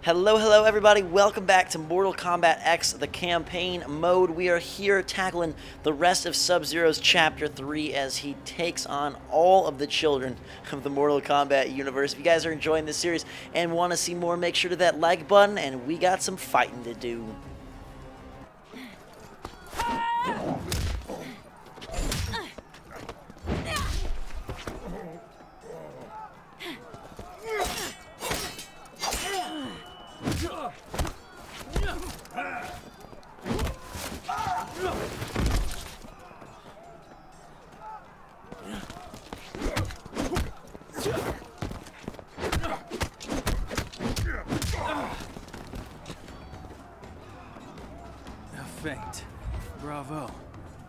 Hello everybody, welcome back to Mortal Kombat X, the campaign mode. We are here tackling the rest of Sub-Zero's Chapter 3 as he takes on all of the children of the Mortal Kombat universe. If you guys are enjoying this series and want to see more, make sure to hit that like button, and we got some fighting to do. Feint. Bravo.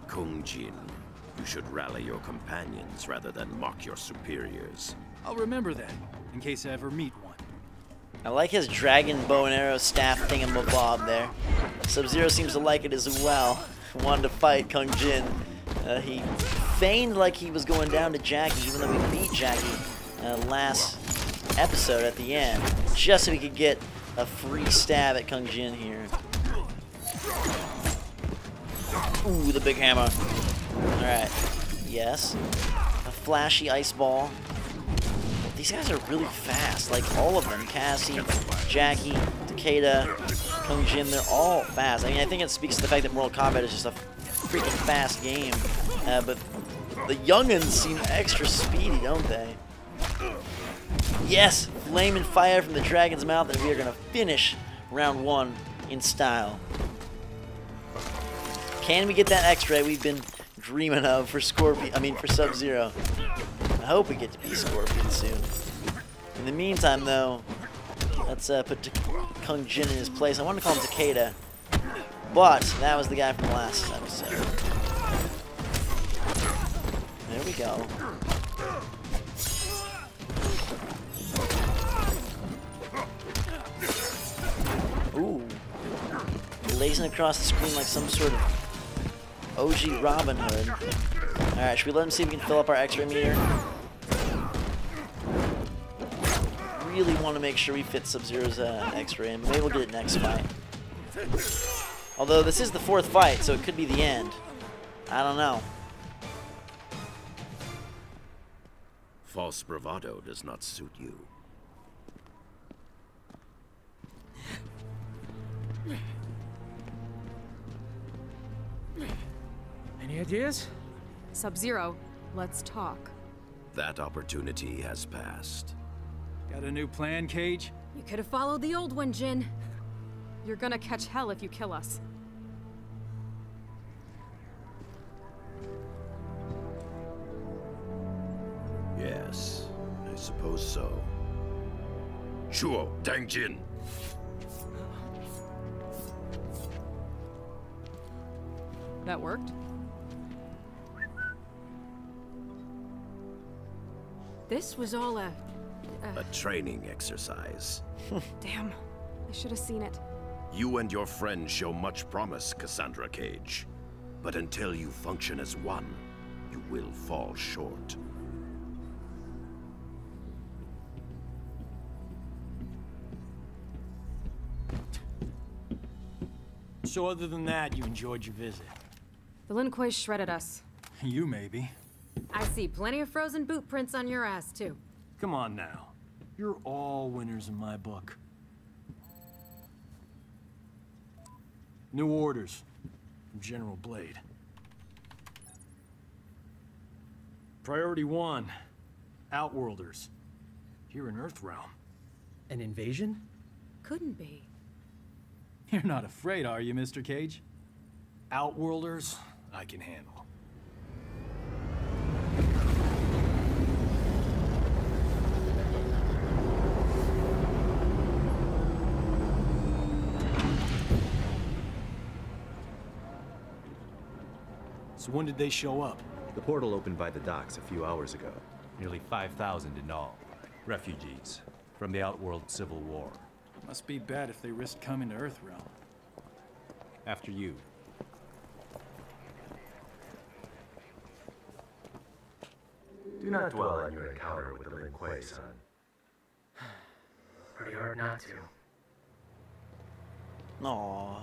Kung Jin, you should rally your companions rather than mock your superiors. I'll remember that, in case I ever meet one. I like his dragon bow and arrow staff thingamabob there. Sub-Zero seems to like it as well. Wanted to fight Kung Jin. He feigned like he was going down to Jackie, even though we beat Jackie last episode at the end, just so he could get a free stab at Kung Jin here. Ooh, the big hammer. Alright. Yes. A flashy ice ball. These guys are really fast. Like, all of them. Cassie, Jackie, Takeda, Kung Jin, they're all fast. I mean, I think it speaks to the fact that Mortal Kombat is just a freaking fast game. But the young'uns seem extra speedy, don't they? Yes! Flame and fire from the dragon's mouth, and we are going to finish round 1 in style. Can we get that X-ray we've been dreaming of for for Sub-Zero? I hope we get to be Scorpion soon. In the meantime, though, let's put Kung Jin in his place. I wanted to call him Takeda, but that was the guy from the last episode. There we go. Ooh. Blazing across the screen like some sort of OG Robin Hood. Alright, should we let him see if we can fill up our X-ray meter? Really want to make sure we fit Sub-Zero's X-ray in, but maybe we'll get it next fight. Although this is the 4th fight, so it could be the end. I don't know. False bravado does not suit you. Any ideas? Sub-Zero, let's talk. That opportunity has passed. Got a new plan, Cage? You could have followed the old one, Jin. You're gonna catch hell if you kill us. Yes, I suppose so. Shuo Dangjin. That worked? This was all a training exercise. Damn. I should have seen it. You and your friends show much promise, Cassandra Cage. But until you function as one, you will fall short. So other than that, you enjoyed your visit? The Lin Kuei shredded us. You maybe. I see plenty of frozen boot prints on your ass, too. Come on now. You're all winners in my book. New orders from General Blade. Priority 1, Outworlders. Here in Earthrealm. An invasion? Couldn't be. You're not afraid, are you, Mr. Cage? Outworlders, I can handle. So when did they show up? The portal opened by the docks a few hours ago. Nearly 5,000 in all. Refugees from the Outworld Civil War. Must be bad if they risked coming to Earthrealm. After you. Do not dwell on your encounter with the Lin Kuei, son. Pretty hard not to. Aww.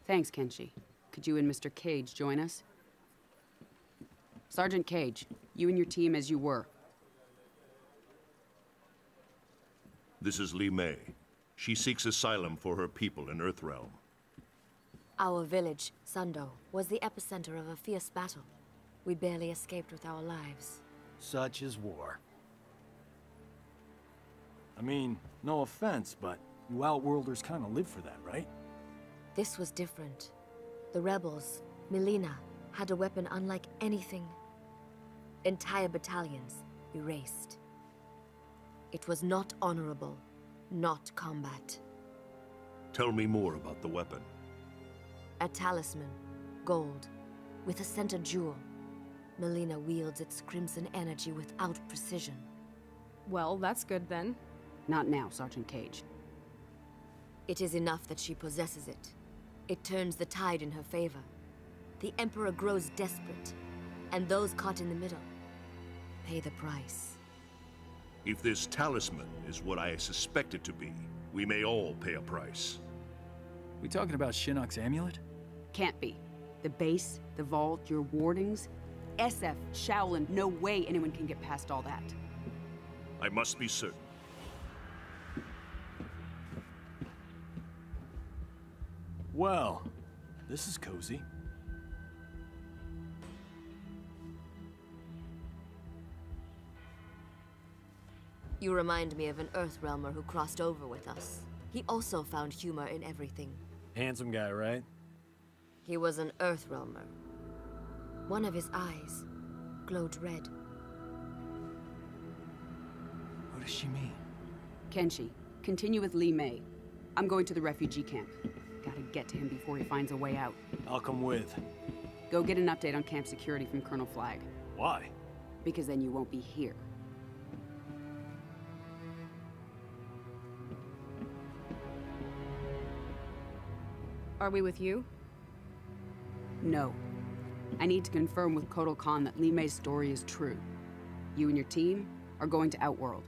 Thanks, Kenshi. Could you and Mr. Cage join us? Sergeant Cage, you and your team as you were. This is Li Mei. She seeks asylum for her people in Earthrealm. Our village, Sundo, was the epicenter of a fierce battle. We barely escaped with our lives. Such is war. I mean, no offense, but you Outworlders kind of live for that, right? This was different. The rebels, Melina, had a weapon unlike anything. Entire battalions erased. It was not honorable, not combat. Tell me more about the weapon. A talisman, gold, with a center jewel. Melina wields its crimson energy without precision. Well, that's good then. Not now, Sergeant Cage. It is enough that she possesses it. It turns the tide in her favor. The Emperor grows desperate, and those caught in the middle pay the price. If this talisman is what I suspect it to be, we may all pay a price. We talking about Shinnok's amulet? Can't be. The base, the vault, your wardings. SF, Shaolin, no way anyone can get past all that. I must be certain. Well, this is cozy. You remind me of an Earthrealmer who crossed over with us. He also found humor in everything. Handsome guy, right? He was an Earthrealmer. One of his eyes glowed red. What does she mean? Kenshi, continue with Li Mei. I'm going to the refugee camp. Gotta get to him before he finds a way out. I'll come with. Go get an update on camp security from Colonel Flagg. Why? Because then you won't be here. Are we with you? No. I need to confirm with Kotal Khan that Li Mei's story is true. You and your team are going to Outworld.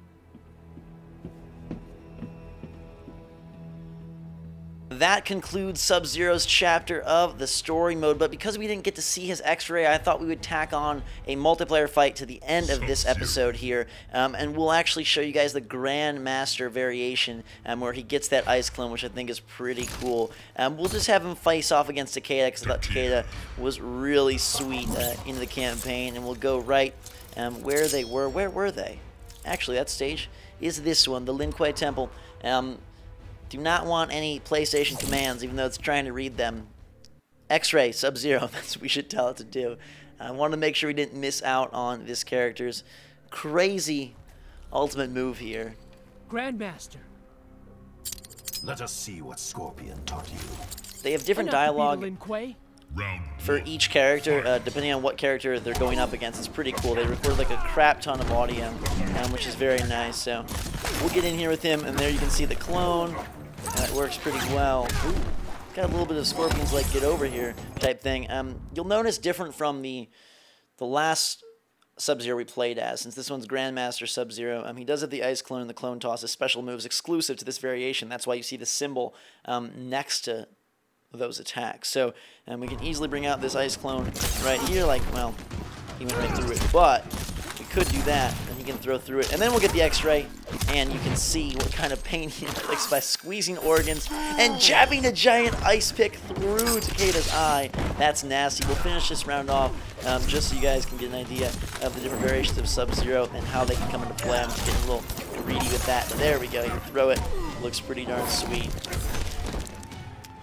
That concludes Sub-Zero's chapter of the story mode, but because we didn't get to see his X-ray, I thought we would tack on a multiplayer fight to the end of this episode here, and we'll actually show you guys the Grandmaster variation, where he gets that ice clone, which I think is pretty cool. We'll just have him face off against Takeda, because I thought Takeda was really sweet in the campaign, and we'll go right where they were. Where were they? Actually, that stage is this one, the Lin Kuei Temple. Do not want any PlayStation commands, even though it's trying to read them. X-ray, Sub-Zero, that's what we should tell it to do. I wanted to make sure we didn't miss out on this character's crazy ultimate move here. Grandmaster. Let us see what Scorpion taught you. They have different dialogue for each character, depending on what character they're going up against. It's pretty cool. They record like a crap ton of audio, which is very nice. So we'll get in here with him, and there you can see the clone. It works pretty well. Ooh, got a little bit of Scorpion's like get over here type thing. You'll notice different from the last Sub-Zero we played as, since this one's Grandmaster Sub-Zero. He does have the Ice Clone and the Clone Toss as special moves exclusive to this variation. That's why you see the symbol next to those attacks. So we can easily bring out this Ice Clone right here, like, well, he went right through it, but we could do that, and he can throw through it. And then we'll get the X-Ray, and you can see what kind of pain he inflicts by squeezing organs and jabbing a giant ice pick through Takeda's eye. That's nasty. We'll finish this round off just so you guys can get an idea of the different variations of Sub-Zero and how they can come into play. I'm just getting a little greedy with that. There we go. You throw it. Looks pretty darn sweet.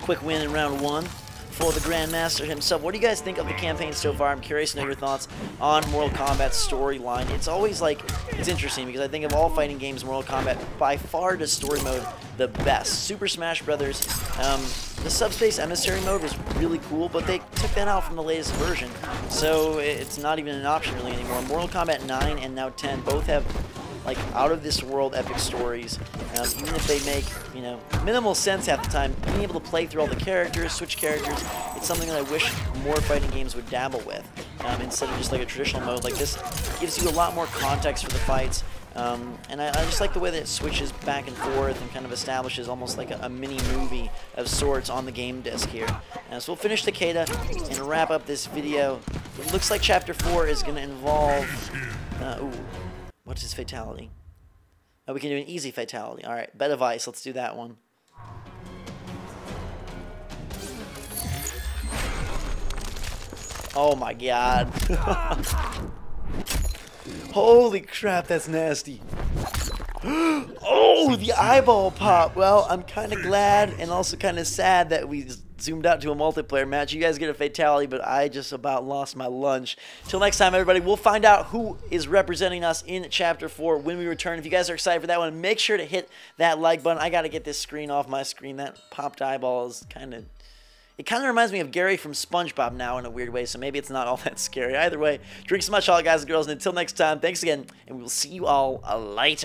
Quick win in round one for the Grandmaster himself. What do you guys think of the campaign so far? I'm curious to know your thoughts on Mortal Kombat's storyline. It's always like, it's interesting because I think of all fighting games, Mortal Kombat by far does story mode the best. Super Smash Brothers, the Subspace Emissary mode was really cool, but they took that out from the latest version, so it's not even an option really anymore. Mortal Kombat 9 and now 10 both have like out-of-this-world epic stories, even if they make, you know, minimal sense half the time. Being able to play through all the characters, switch characters, it's something that I wish more fighting games would dabble with. instead of just like a traditional mode. Like this gives you a lot more context for the fights. And I just like the way that it switches back and forth and kind of establishes almost like a mini movie of sorts on the game disc here. So we'll finish Takeda and wrap up this video. It looks like Chapter 4 is going to involve... ooh, what's his fatality? Oh, we can do an easy fatality. Alright, Bed of Ice. Let's do that one. Oh my god. Holy crap, that's nasty. Oh, the eyeball pop. Well, I'm kind of glad and also kind of sad that we zoomed out to a multiplayer match. You guys get a fatality, but I just about lost my lunch. Till next time, everybody, we'll find out who is representing us in Chapter 4 when we return. If you guys are excited for that one, make sure to hit that like button. I got to get this screen off my screen. That popped eyeball is kind of... It kind of reminds me of Gary from SpongeBob now in a weird way, so maybe it's not all that scary. Either way, drink so much, all guys and girls, and until next time, thanks again, and we will see you all later.